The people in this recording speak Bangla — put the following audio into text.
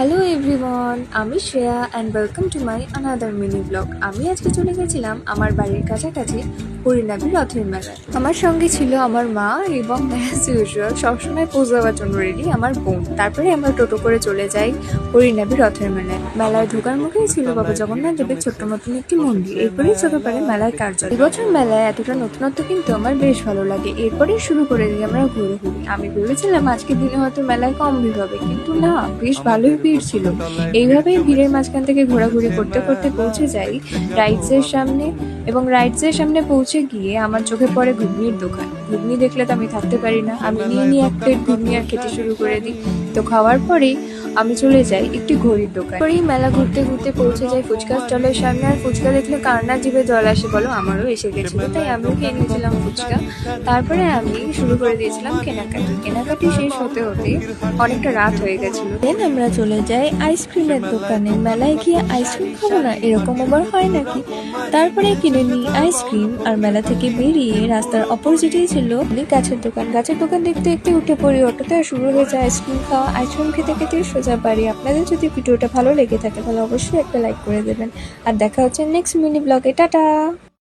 হ্যালো এভরিওয়ান, আমি Shreya and welcome to my another mini blog. আমি আজকে চলে গেছিলাম আমার বাড়ির কাছাকাছি হরিনাবি রথের মেলায়। আমার সঙ্গে ছিল আমার মা এবং অ্যাজ ইউজুয়াল সবসময় পোজ দেওয়ার জন্য রেডি আমার বোন। তারপরে আমরা টোটো করে চলে যাই হরিনাবি রথের মেলায়। মেলায় ঢোকার মুখেই ছিল বাবা জগন্নাথ দেবের ছোট্ট মতন একটি মন্দির। এরপরেই চোখে পড়ে মেলার কার্যালয়। এবছর মেলায় এতটা নতুনত্ব কিন্তু আমার বেশ ভালো লাগে। এরপরেই শুরু করে দিই আমরা ঘুরি। আমি ভেবেছিলাম আজকের দিনে হয়তো মেলায় কম ভিড় হবে, কিন্তু না, বেশ ভালোই ভিড় ছিল। এইভাবেই ভিড়ের মাঝখান থেকে ঘোরাঘুরি করতে করতে পৌঁছে যাই রাইডসের সামনে, এবং রাইডসের সামনে পৌঁছে গিয়ে আমার চোখে পড়ে ঘুগনির দোকান। ঘুগনি দেখলে তো আমি থাকতে পারি না, আমি নিয়ে এক প্লেট ঘুগনি আর খেতে শুরু করে দিই। তো খাওয়ার পরেই আমি চলে যাই একটি ঘড়ির দোকান। পরেই মেলা ঘুরতে ঘুরতে পৌঁছে যাই ফুচকা স্টলের সামনে। আর ফুচকা দেখলে কার না জিভে জল আসে বলো, আমারও এসে গেছিলো, তাই আমিও খেয়ে নিয়েছিলাম ফুচকা। তারপরে আমি শুরু করে দিয়েছিলাম কেনাকাটি শেষ হতে হতে অনেকটা রাত হয়ে গেছিলো। দেন আমরা চলে যাই আইসক্রিমের দোকানে। মেলায় গিয়ে আইসক্রিম খাবো না, এরকম আবার হয় নাকি? তারপরে কিনে নিই আইসক্রিম, আর মেলা থেকে বেরিয়ে রাস্তার অপোজিটেই ছিল গাছের দোকান দেখতে দেখতে উঠে পড়ি অটোতে, আর শুরু হয়ে যায় আইসক্রিম খাওয়া। আইসক্রিম খেতে খেতে সোজা বাড়ি। আপনাদের যদি ভিডিওটা ভালো লেগে থাকে তাহলে অবশ্যই একটা লাইক করে দেবেন, আর দেখা হচ্ছে নেক্সট মিনি ব্লগে। টাটা।